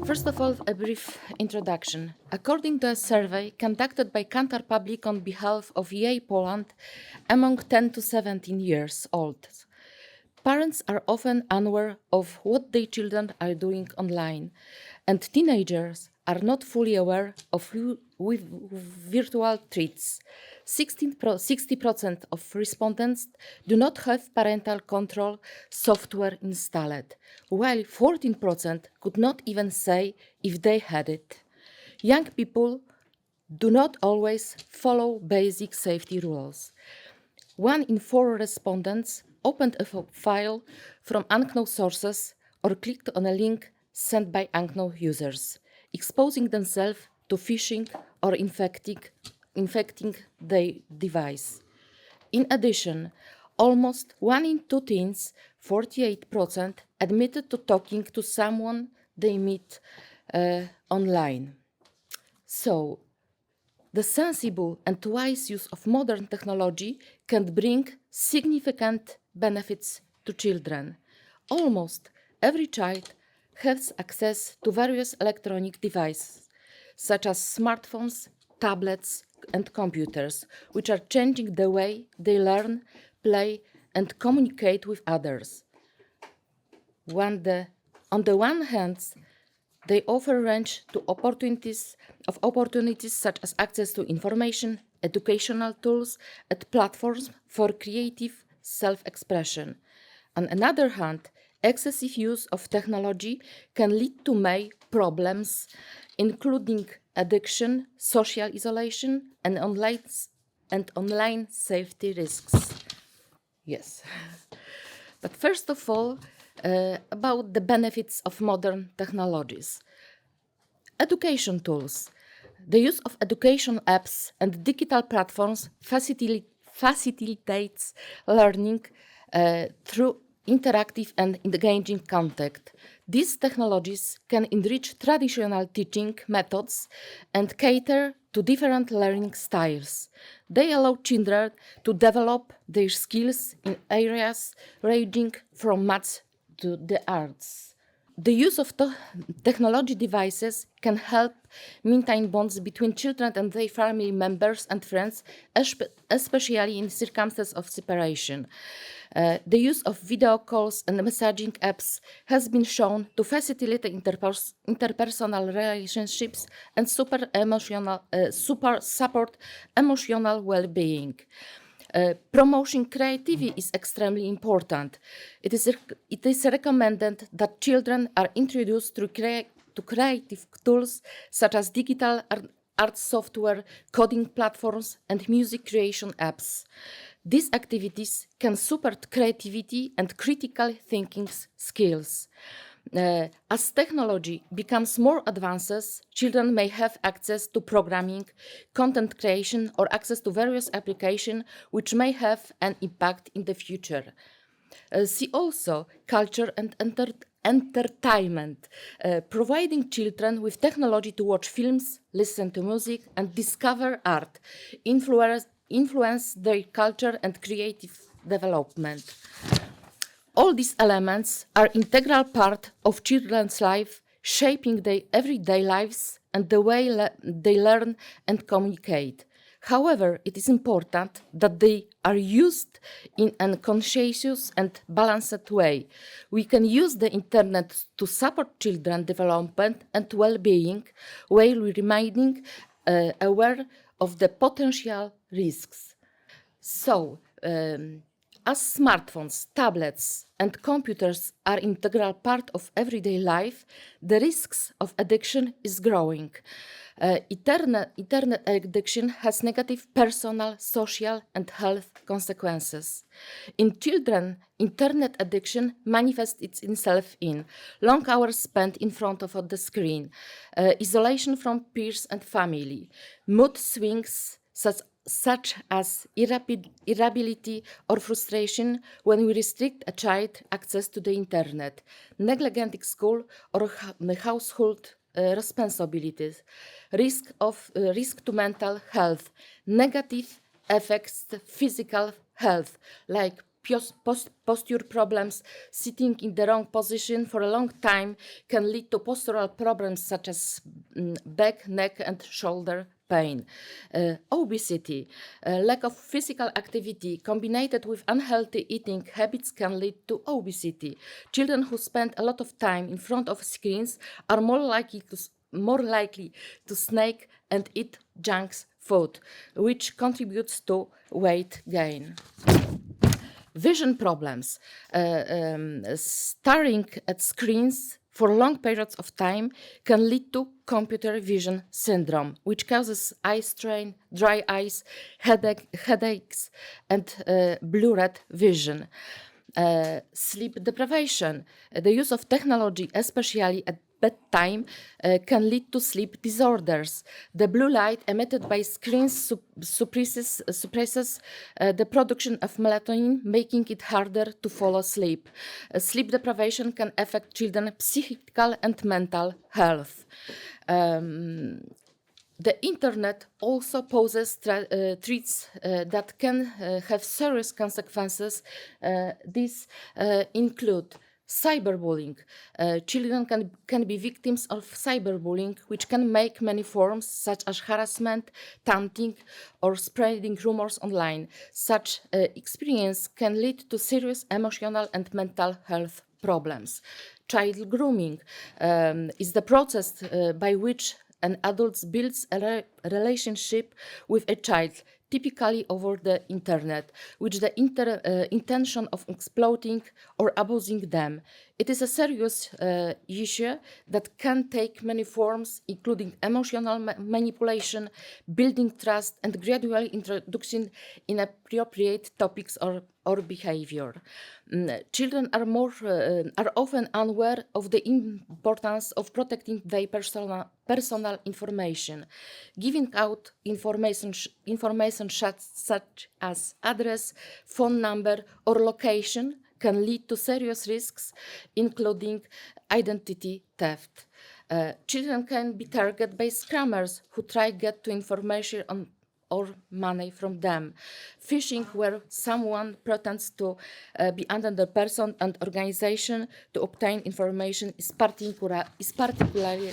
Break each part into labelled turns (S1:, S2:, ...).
S1: First of all, a brief introduction. According to a survey conducted by Kantar Public on behalf of EA Poland among 10 to 17 years old, parents are often unaware of what their children are doing online, and teenagers are not fully aware of virtual threats. 60% of respondents do not have parental control software installed, while 14% could not even say if they had it. Young people do not always follow basic safety rules. 1 in 4 respondents opened a file from unknown sources or clicked on a link sent by unknown users, exposing themselves to phishing or infecting their device. In addition, almost 1 in 2 teens, 48%, admitted to talking to someone they meet online. So, the sensible and wise use of modern technology can bring significant benefits to children. Almost every child has access to various electronic devices, such as smartphones, tablets, and computers, which are changing the way they learn, play, and communicate with others. On the one hand, they offer a range of opportunities such as access to information, educational tools, and platforms for creative self-expression. On another hand, excessive use of technology can lead to many problems, including addiction, social isolation, and online safety risks. Yes. But first of all, about the benefits of modern technologies. Education tools. The use of education apps and digital platforms facilitates learning through interactive and engaging content. These technologies can enrich traditional teaching methods and cater to different learning styles. They allow children to develop their skills in areas ranging from maths to the arts. The use of technology devices can help maintain bonds between children and their family members and friends, especially in circumstances of separation. The use of video calls and messaging apps has been shown to facilitate interpersonal relationships and support emotional well-being. Promoting creativity is extremely important. It is recommended that children are introduced to creative tools such as digital art software, coding platforms, and music creation apps. These activities can support creativity and critical thinking skills. As technology becomes more advanced, children may have access to programming, content creation, or access to various applications which may have an impact in the future. See also culture and entertainment, providing children with technology to watch films, listen to music, and discover art, influence their culture and creative development. All these elements are an integral part of children's life, shaping their everyday lives and the way they learn and communicate. However, it is important that they are used in a conscientious and balanced way. We can use the internet to support children's development and well-being while remaining aware of the potential risks. So, as smartphones, tablets, and computers are an integral part of everyday life, the risks of addiction is growing. Internet addiction has negative personal, social, and health consequences. In children, internet addiction manifests itself in long hours spent in front of the screen, isolation from peers and family, mood swings such as irritability or frustration when we restrict a child's access to the internet, neglecting school or household responsibilities, risk to mental health, negative effects to physical health like posture problems. Sitting in the wrong position for a long time can lead to postural problems such as back, neck, and shoulder pain. Obesity, lack of physical activity combined with unhealthy eating habits can lead to obesity. Children who spend a lot of time in front of screens are more likely to snack and eat junk food, which contributes to weight gain. Vision problems. Staring at screens for long periods of time can lead to computer vision syndrome, which causes eye strain, dry eyes, headaches, and blurred vision. Sleep deprivation. The use of technology, especially at bedtime, can lead to sleep disorders. The blue light emitted by screens suppresses the production of melatonin, making it harder to fall asleep. Sleep deprivation can affect children's physical and mental health. The internet also poses threats that can have serious consequences. These include cyberbullying. Children can be victims of cyberbullying, which can make many forms, such as harassment, taunting, or spreading rumors online. Such experience can lead to serious emotional and mental health problems. Child grooming is the process by which an adult builds a relationship with a child, typically over the internet, with the intention of exploiting or abusing them. It is a serious issue that can take many forms, including emotional manipulation, building trust, and gradually introduction inappropriate topics or behavior. Children are often unaware of the importance of protecting their personal information. Giving out information such as address, phone number, or location can lead to serious risks, including identity theft. Children can be targeted by scammers who try to get to information on or money from them. Phishing, where someone pretends to be another person and organization to obtain information, is particularly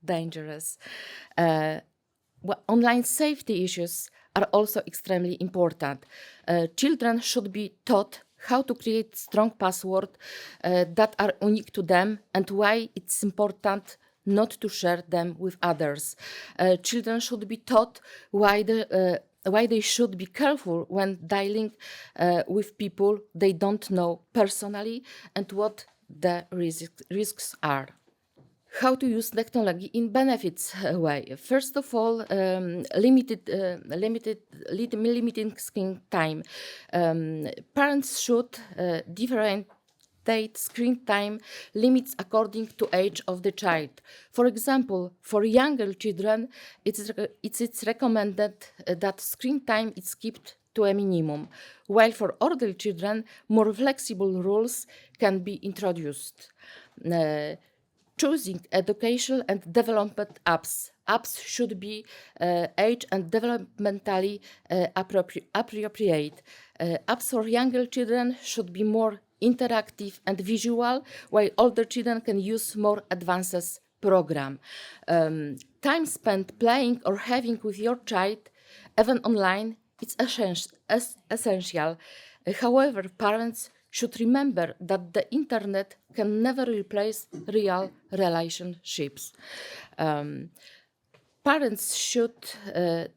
S1: dangerous. Online safety issues are also extremely important. Children should be taught how to create strong passwords that are unique to them and why it's important not to share them with others. Children should be taught why they should be careful when dialing with people they don't know personally and what the risks are. How to use technology in benefits way. First of all, limiting screen time. Parents should differentiate screen time limits according to age of the child. For example, for younger children, it's recommended that screen time is kept to a minimum, while for older children, more flexible rules can be introduced. Choosing educational and development apps. Apps should be age and developmentally appropriate. Apps for younger children should be more interactive and visual, while older children can use more advanced program. Time spent playing or having with your child, even online, it's essential. However, parents should remember that the internet can never replace real relationships. Parents should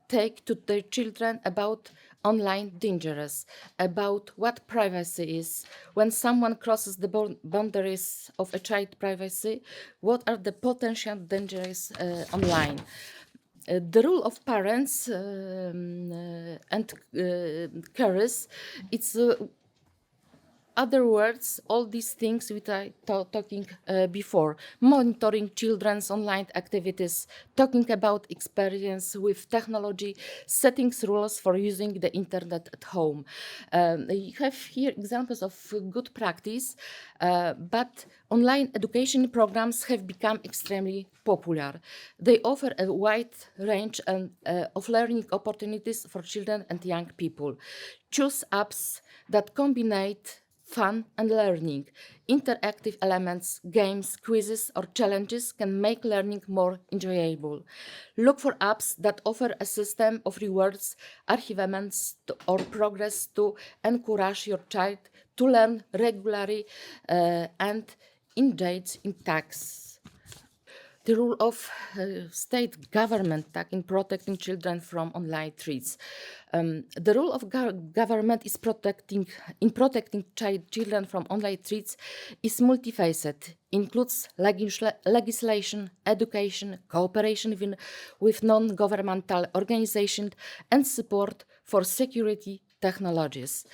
S1: take to their children about online dangers, about what privacy is, when someone crosses the boundaries of a child's privacy, what are the potential dangers online. The role of parents and carers, it's other words, all these things which I talking before, monitoring children's online activities, talking about experience with technology, setting rules for using the internet at home. You have here examples of good practice, but online education programs have become extremely popular. They offer a wide range of learning opportunities for children and young people. Choose apps that combine fun and learning. Interactive elements, games, quizzes, or challenges can make learning more enjoyable. Look for apps that offer a system of rewards, achievements, or progress to encourage your child to learn regularly and engage in tasks. The role of state government in protecting children from online threats. The role of government is protecting children from online threats is multifaceted. Includes legislation, education, cooperation with non-governmental organizations, and support for security technologies.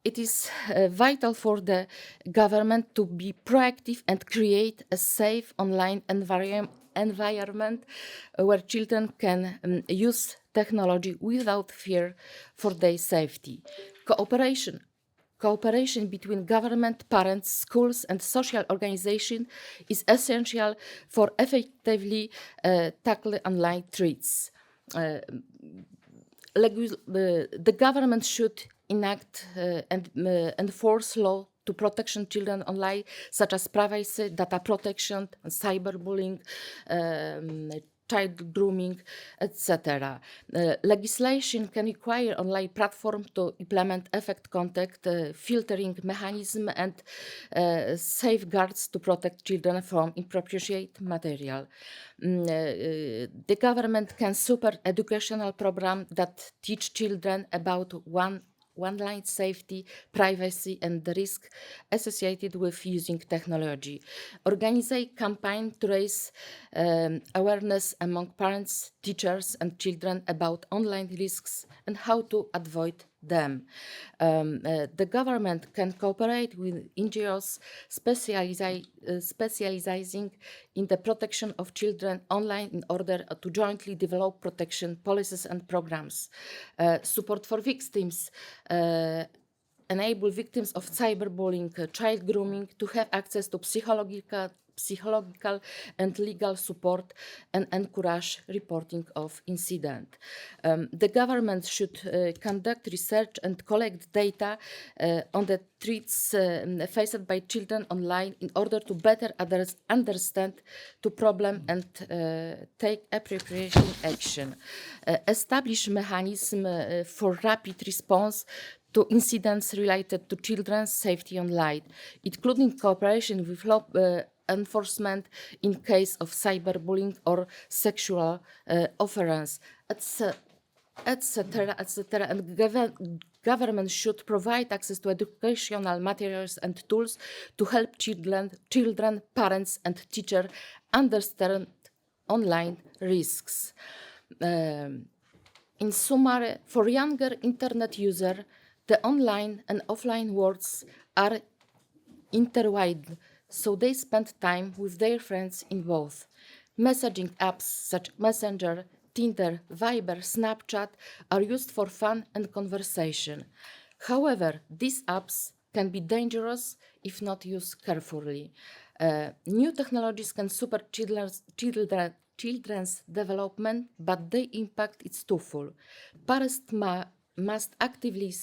S1: It is vital for the government to be proactive and create a safe online environment where children can use technology without fear for their safety. Cooperation between government, parents, schools, and social organizations is essential for effectively tackling online threats. The government should enact and enforce law to protection children online, such as privacy, data protection, cyberbullying, child grooming, etc. Legislation can require online platforms to implement effective contact filtering mechanism and safeguards to protect children from inappropriate material. The government can support educational programs that teach children about online safety, privacy, and the risk associated with using technology. Organize campaigns to raise awareness among parents, teachers, and children about online risks and how to avoid them. The government can cooperate with NGOs specializing in the protection of children online in order to jointly develop protection policies and programs. Support for victims enable victims of cyberbullying, child grooming to have access to psychological and legal support and encourage reporting of incident. The government should conduct research and collect data on the threats faced by children online in order to better understand the problem and take appropriate action. Establish mechanism for rapid response to incidents related to children's safety online, including cooperation with law enforcement in case of cyberbullying or sexual offense, etc., etc. And government should provide access to educational materials and tools to help children, parents, and teachers understand online risks. In summary, for younger internet users, the online and offline worlds are intertwined, so they spend time with their friends in both. Messaging apps such as Messenger, Tinder, Viber, Snapchat are used for fun and conversation. However, these apps can be dangerous if not used carefully. New technologies can support children's development, but their impact is twofold. Parents must actively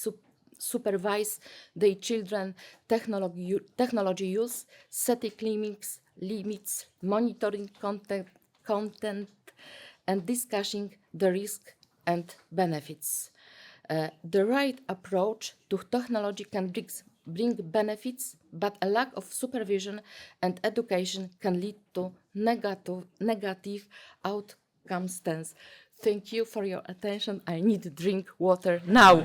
S1: supervise their children's technology use, setting limits, monitoring content, and discussing the risks and benefits. The right approach to technology can bring benefits, but a lack of supervision and education can lead to negative outcomes. Thank you for your attention. I need to drink water now.